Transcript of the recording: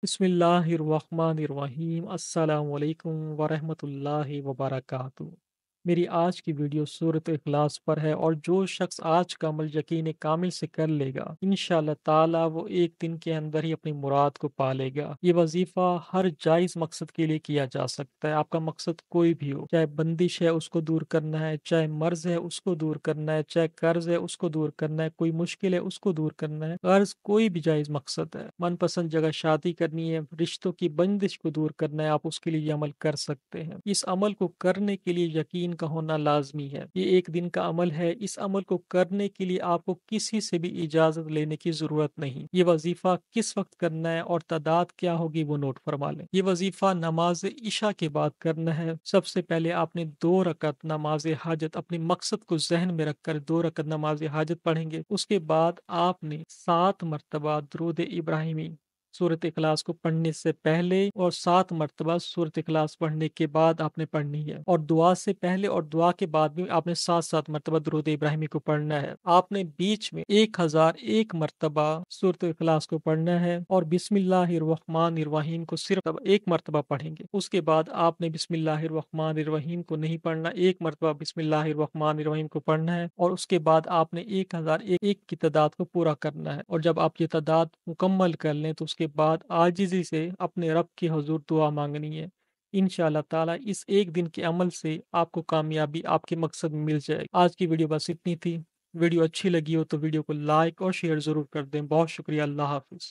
बिस्मिल्लाहिर्रहमानिर्रहीम अस्सलाम वालेकुम वरहमतुल्लाहि वबरकातुहू। मेरी आज की वीडियो सूरत इखलास पर है, और जो शख्स आज का अमल यकीन कामिल से कर लेगा, इंशाअल्लाह ताला वो एक दिन के अंदर ही अपनी मुराद को पा लेगा। ये वजीफा हर जायज़ मकसद के लिए किया जा सकता है। आपका मकसद कोई भी हो, चाहे बंदिश है उसको दूर करना है, चाहे मर्ज है उसको दूर करना है, चाहे कर्ज है उसको दूर करना है, कोई मुश्किल है उसको दूर करना है, कर्ज कोई भी जायज़ मकसद है। मनपसंद जगह शादी करनी है, रिश्तों की बंदिश को दूर करना है, आप उसके लिए ये अमल कर सकते हैं। इस अमल को करने के लिए यकीन का होना लाजमी है। ये एक दिन का अमल है। इस अमल को करने के लिए आपको किसी से भी इजाजत लेने की जरूरत नहीं। ये वजीफा किस वक्त करना है और तादाद क्या होगी वो नोट फरमा लें। ये वजीफा नमाज इशा के बाद करना है। सबसे पहले आपने 2 रकत नमाज हाजत, अपने मकसद को जहन में रखकर 2 रकत नमाज हाजत पढ़ेंगे। उसके बाद आपने 7 मरतबा दुरूद इब्राहिमी सूरत इखलास को पढ़ने से पहले और 7 मरतबा सूरत इखलास पढ़ने के बाद आपने पढ़नी है। और दुआ से पहले और दुआ के बाद भी आपने 7 7 मरतबा दुरूद इब्राहिमी को पढ़ना है। आपने बीच में 1001 मरतबा सूरत इखलास को पढ़ना है, और बिस्मिल्लाहिर्रहमानिर्रहीम को सिर्फ 1 मरतबा पढ़ेंगे। उसके बाद आपने बिस्मिल्लाहिर्रहमानिर्रहीम को नहीं पढ़ना, 1 मरतबा बिस्मिल्लाहिर्रहमानिर्रहीम को पढ़ना है, और उसके बाद आपने 1001 की तादाद को पूरा करना है। और जब आप ये तादाद मुकम्मल कर लें तो उसके बाद आजिज़ी से अपने रब के हुजूर दुआ मांगनी है। इंशाअल्लाह ताला इस एक दिन के अमल से आपको कामयाबी आपके मकसद में मिल जाएगी। आज की वीडियो बस इतनी थी। वीडियो अच्छी लगी हो तो वीडियो को लाइक और शेयर ज़रूर कर दें। बहुत शुक्रिया। अल्लाह हाफ़िज़।